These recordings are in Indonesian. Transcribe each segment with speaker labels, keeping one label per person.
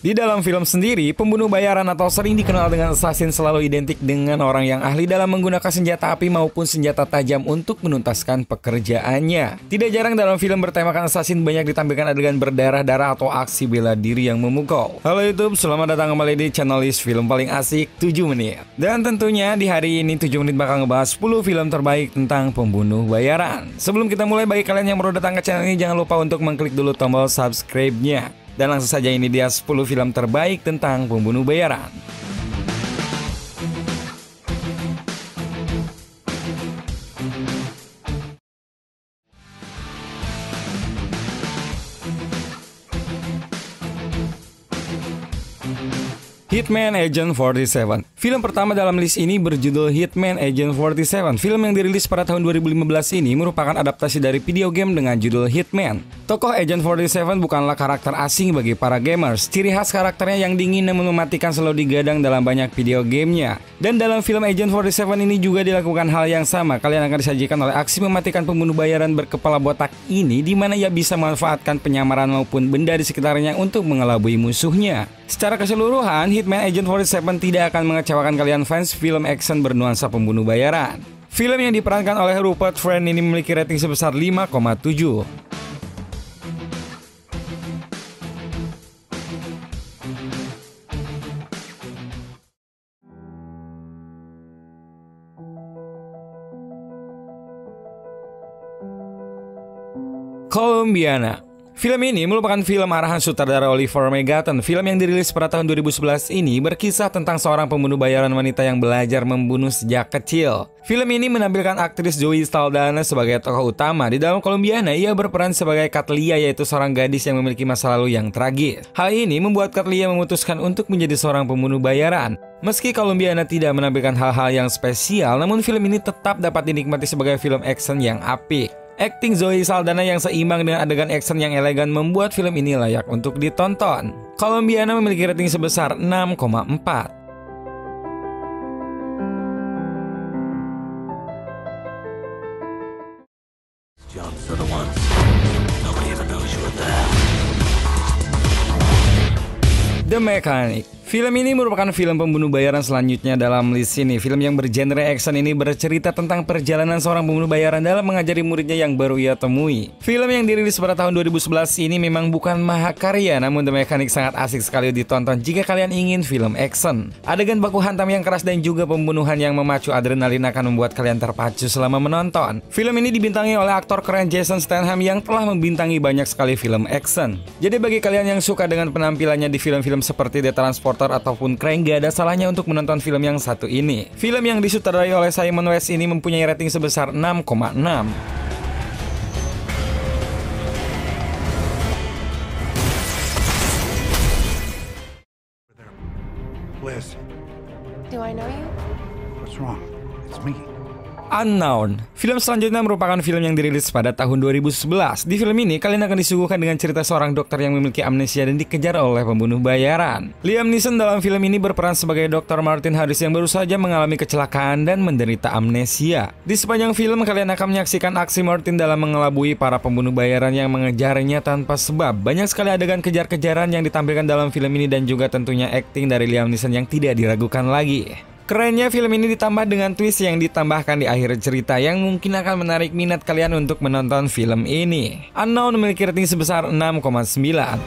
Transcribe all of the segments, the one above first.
Speaker 1: Di dalam film sendiri, pembunuh bayaran atau sering dikenal dengan assassin selalu identik dengan orang yang ahli dalam menggunakan senjata api maupun senjata tajam untuk menuntaskan pekerjaannya. Tidak jarang dalam film bertemakan assassin banyak ditampilkan adegan berdarah-darah atau aksi bela diri yang memukul. Halo YouTube, selamat datang kembali di channel list film paling asik 7 menit. Dan tentunya di hari ini 7 menit bakal ngebahas 10 film terbaik tentang pembunuh bayaran. Sebelum kita mulai, bagi kalian yang baru datang ke channel ini, jangan lupa untuk mengklik dulu tombol subscribe-nya. Dan langsung saja, ini dia 10 film terbaik tentang pembunuh bayaran. Hitman Agent 47. Film pertama dalam list ini berjudul Hitman Agent 47. Film yang dirilis pada tahun 2015 ini merupakan adaptasi dari video game dengan judul Hitman. Tokoh Agent 47 bukanlah karakter asing bagi para gamers. Ciri khas karakternya yang dingin dan mematikan selalu digadang dalam banyak video gamenya. Dan dalam film Agent 47 ini juga dilakukan hal yang sama. Kalian akan disajikan oleh aksi mematikan pembunuh bayaran berkepala botak ini, di mana ia bisa memanfaatkan penyamaran maupun benda di sekitarnya untuk mengelabui musuhnya. Secara keseluruhan, Hitman Agent 47 tidak akan mengecewakan kalian fans film action bernuansa pembunuh bayaran. Film yang diperankan oleh Rupert Friend ini memiliki rating sebesar 5,7. Colombiana. Film ini merupakan film arahan sutradara Oliver Megaten. Film yang dirilis pada tahun 2011 ini berkisah tentang seorang pembunuh bayaran wanita yang belajar membunuh sejak kecil. Film ini menampilkan aktris Zoe Saldana sebagai tokoh utama. Di dalam Colombiana, ia berperan sebagai Katlia, yaitu seorang gadis yang memiliki masa lalu yang tragis. Hal ini membuat Katlia memutuskan untuk menjadi seorang pembunuh bayaran. Meski Colombiana tidak menampilkan hal-hal yang spesial, namun film ini tetap dapat dinikmati sebagai film action yang apik. Akting Zoe Saldana yang seimbang dengan adegan action yang elegan membuat film ini layak untuk ditonton. Colombiana memiliki rating sebesar 6,4. The Mechanic. Film ini merupakan film pembunuh bayaran selanjutnya dalam list ini. Film yang bergenre action ini bercerita tentang perjalanan seorang pembunuh bayaran dalam mengajari muridnya yang baru ia temui. Film yang dirilis pada tahun 2011 ini memang bukan mahakarya, namun The Mechanic sangat asik sekali ditonton jika kalian ingin film action. Adegan baku hantam yang keras dan juga pembunuhan yang memacu adrenalin akan membuat kalian terpacu selama menonton. Film ini dibintangi oleh aktor keren Jason Statham yang telah membintangi banyak sekali film action. Jadi bagi kalian yang suka dengan penampilannya di film-film seperti The Transporter ataupun Crank, gak ada salahnya untuk menonton film yang satu ini. Film yang disutradarai oleh Simon West ini mempunyai rating sebesar 6,6.
Speaker 2: Liz,
Speaker 3: Do I know you?
Speaker 2: what's wrong? It's me.
Speaker 1: Unknown. Film selanjutnya merupakan film yang dirilis pada tahun 2011. Di film ini, kalian akan disuguhkan dengan cerita seorang dokter yang memiliki amnesia dan dikejar oleh pembunuh bayaran. Liam Neeson dalam film ini berperan sebagai Dr. Martin Harris yang baru saja mengalami kecelakaan dan menderita amnesia. Di sepanjang film, kalian akan menyaksikan aksi Martin dalam mengelabui para pembunuh bayaran yang mengejarnya tanpa sebab. Banyak sekali adegan kejar-kejaran yang ditampilkan dalam film ini dan juga tentunya akting dari Liam Neeson yang tidak diragukan lagi. Kerennya film ini ditambah dengan twist yang ditambahkan di akhir cerita yang mungkin akan menarik minat kalian untuk menonton film ini. Unknown memiliki rating sebesar 6,9.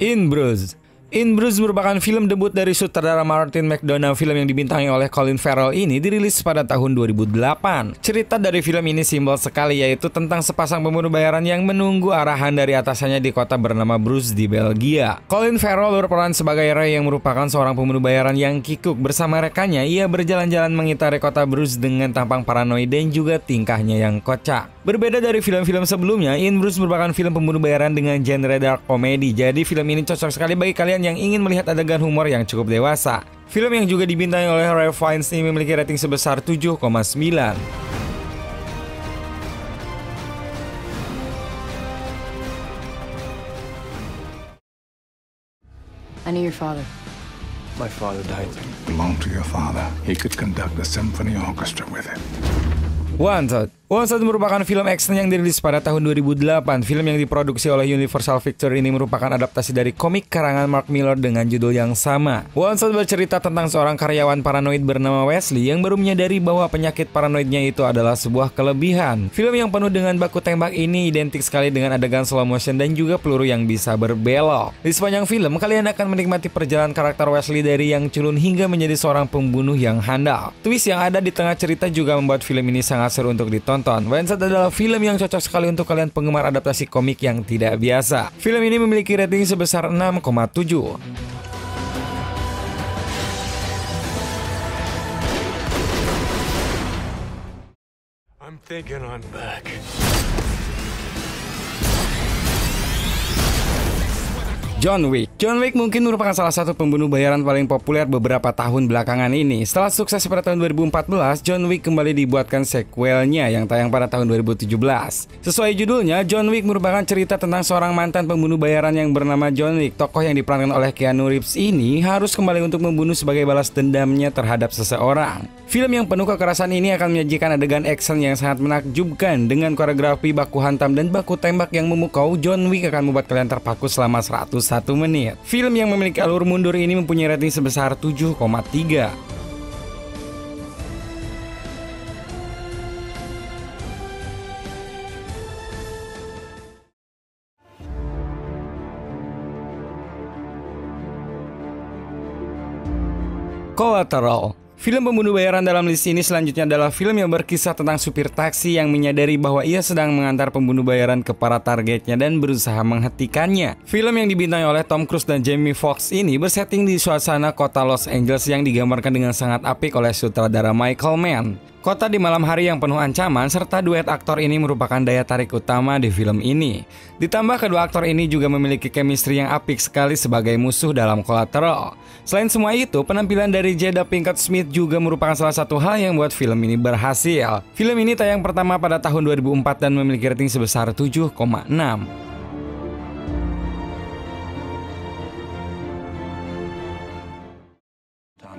Speaker 1: In Bruges. In Bruges merupakan film debut dari sutradara Martin McDonagh. Film yang dibintangi oleh Colin Farrell ini dirilis pada tahun 2008. Cerita dari film ini simpel sekali, yaitu tentang sepasang pembunuh bayaran yang menunggu arahan dari atasannya di kota bernama Bruges di Belgia. Colin Farrell berperan sebagai Ray yang merupakan seorang pembunuh bayaran yang kikuk. Bersama rekannya, ia berjalan-jalan mengitari kota Bruges dengan tampang paranoid dan juga tingkahnya yang kocak. Berbeda dari film-film sebelumnya, In Bruges merupakan film pembunuh bayaran dengan genre dark comedy. Jadi film ini cocok sekali bagi kalian yang ingin melihat adegan humor yang cukup dewasa. Film yang juga dibintangi oleh Ralph Fiennes ini memiliki rating sebesar 7,9.
Speaker 3: I knew your father.
Speaker 4: My father died.
Speaker 2: Belonged to your father. He could conduct a symphony orchestra with it.
Speaker 1: Wanted merupakan film action yang dirilis pada tahun 2008. Film yang diproduksi oleh Universal Pictures ini merupakan adaptasi dari komik karangan Mark Millar dengan judul yang sama. Wanted bercerita tentang seorang karyawan paranoid bernama Wesley yang baru menyadari bahwa penyakit paranoidnya itu adalah sebuah kelebihan. Film yang penuh dengan baku tembak ini identik sekali dengan adegan slow motion dan juga peluru yang bisa berbelok. Di sepanjang film, kalian akan menikmati perjalanan karakter Wesley dari yang culun hingga menjadi seorang pembunuh yang handal. Twist yang ada di tengah cerita juga membuat film ini sangat seru untuk ditonton. Wanted adalah film yang cocok sekali untuk kalian penggemar adaptasi komik yang tidak biasa. Film ini memiliki rating sebesar 6,7.
Speaker 4: I'm thinking I'm back.
Speaker 1: John Wick mungkin merupakan salah satu pembunuh bayaran paling populer beberapa tahun belakangan ini. Setelah sukses pada tahun 2014, John Wick kembali dibuatkan sequelnya yang tayang pada tahun 2017. Sesuai judulnya, John Wick merupakan cerita tentang seorang mantan pembunuh bayaran yang bernama John Wick. Tokoh yang diperankan oleh Keanu Reeves ini harus kembali untuk membunuh sebagai balas dendamnya terhadap seseorang. Film yang penuh kekerasan ini akan menyajikan adegan action yang sangat menakjubkan dengan koreografi baku hantam dan baku tembak yang memukau. John Wick akan membuat kalian terpaku selama 101 menit. Film yang memiliki alur mundur ini mempunyai rating sebesar 7,3. Collateral. Film pembunuh bayaran dalam list ini selanjutnya adalah film yang berkisah tentang supir taksi yang menyadari bahwa ia sedang mengantar pembunuh bayaran ke para targetnya dan berusaha menghentikannya. Film yang dibintangi oleh Tom Cruise dan Jamie Foxx ini bersetting di suasana kota Los Angeles yang digambarkan dengan sangat apik oleh sutradara Michael Mann. Kota di malam hari yang penuh ancaman serta duet aktor ini merupakan daya tarik utama di film ini. Ditambah kedua aktor ini juga memiliki chemistry yang apik sekali sebagai musuh dalam Collateral. Selain semua itu, penampilan dari Jada Pinkett Smith juga merupakan salah satu hal yang membuat film ini berhasil. Film ini tayang pertama pada tahun 2004 dan memiliki rating sebesar 7,6.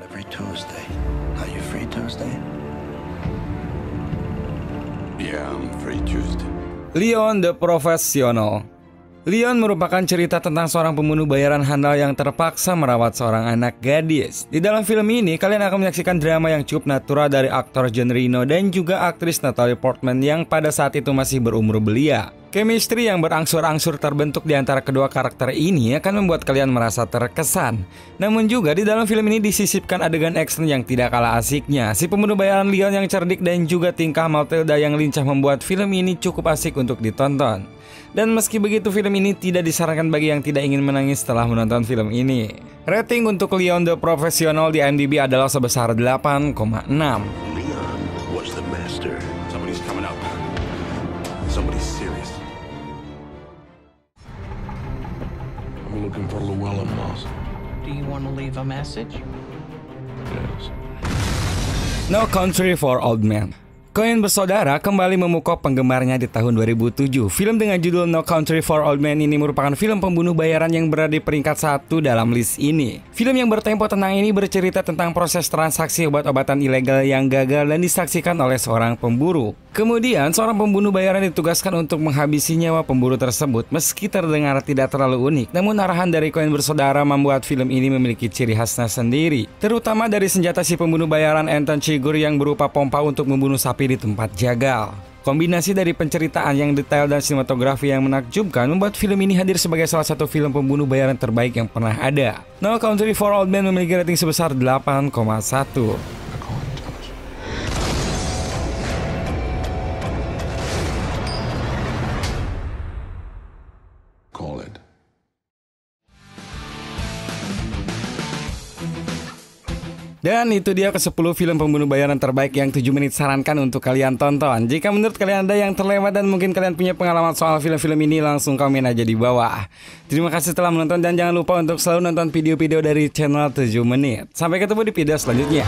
Speaker 5: Every Tuesday. Are you free Tuesday?
Speaker 2: Yeah, I'm free Tuesday.
Speaker 1: Leon the Professional. Leon merupakan cerita tentang seorang pembunuh bayaran handal yang terpaksa merawat seorang anak gadis. Di dalam film ini, kalian akan menyaksikan drama yang cukup natural dari aktor Jean Reno dan juga aktris Natalie Portman yang pada saat itu masih berumur belia. Chemistry yang berangsur-angsur terbentuk di antara kedua karakter ini akan membuat kalian merasa terkesan. Namun juga di dalam film ini disisipkan adegan action yang tidak kalah asiknya. Si pembunuh bayaran Leon yang cerdik dan juga tingkah Matilda yang lincah membuat film ini cukup asik untuk ditonton. Dan meski begitu, film ini tidak disarankan bagi yang tidak ingin menangis setelah menonton film ini. Rating untuk Leon the Professional di IMDb adalah sebesar 8,6.
Speaker 5: Leon was the master.
Speaker 2: Somebody's coming up. Somebody's serious.
Speaker 4: I'm looking for Llewellyn Moss.
Speaker 6: Do you want to leave a message?
Speaker 4: Yes.
Speaker 1: No Country for Old Men. Coen bersaudara kembali memukau penggemarnya di tahun 2007. Film dengan judul No Country for Old Men ini merupakan film pembunuh bayaran yang berada di peringkat 1 dalam list ini. Film yang bertempo tenang ini bercerita tentang proses transaksi obat-obatan ilegal yang gagal dan disaksikan oleh seorang pemburu. Kemudian, seorang pembunuh bayaran ditugaskan untuk menghabisi nyawa pemburu tersebut. Meski terdengar tidak terlalu unik, namun arahan dari Coen bersaudara membuat film ini memiliki ciri khasnya sendiri. Terutama dari senjata si pembunuh bayaran Anton Chigurh yang berupa pompa untuk membunuh sapi di tempat jagal. Kombinasi dari penceritaan yang detail dan sinematografi yang menakjubkan membuat film ini hadir sebagai salah satu film pembunuh bayaran terbaik yang pernah ada. No Country for Old Men memiliki rating sebesar 8,1.
Speaker 4: Call it.
Speaker 1: Dan itu dia ke-10 film pembunuh bayaran terbaik yang 7 menit sarankan untuk kalian tonton. Jika menurut kalian ada yang terlewat dan mungkin kalian punya pengalaman soal film-film ini, langsung komen aja di bawah. Terima kasih telah menonton dan jangan lupa untuk selalu nonton video-video dari channel 7 menit. Sampai ketemu di video selanjutnya.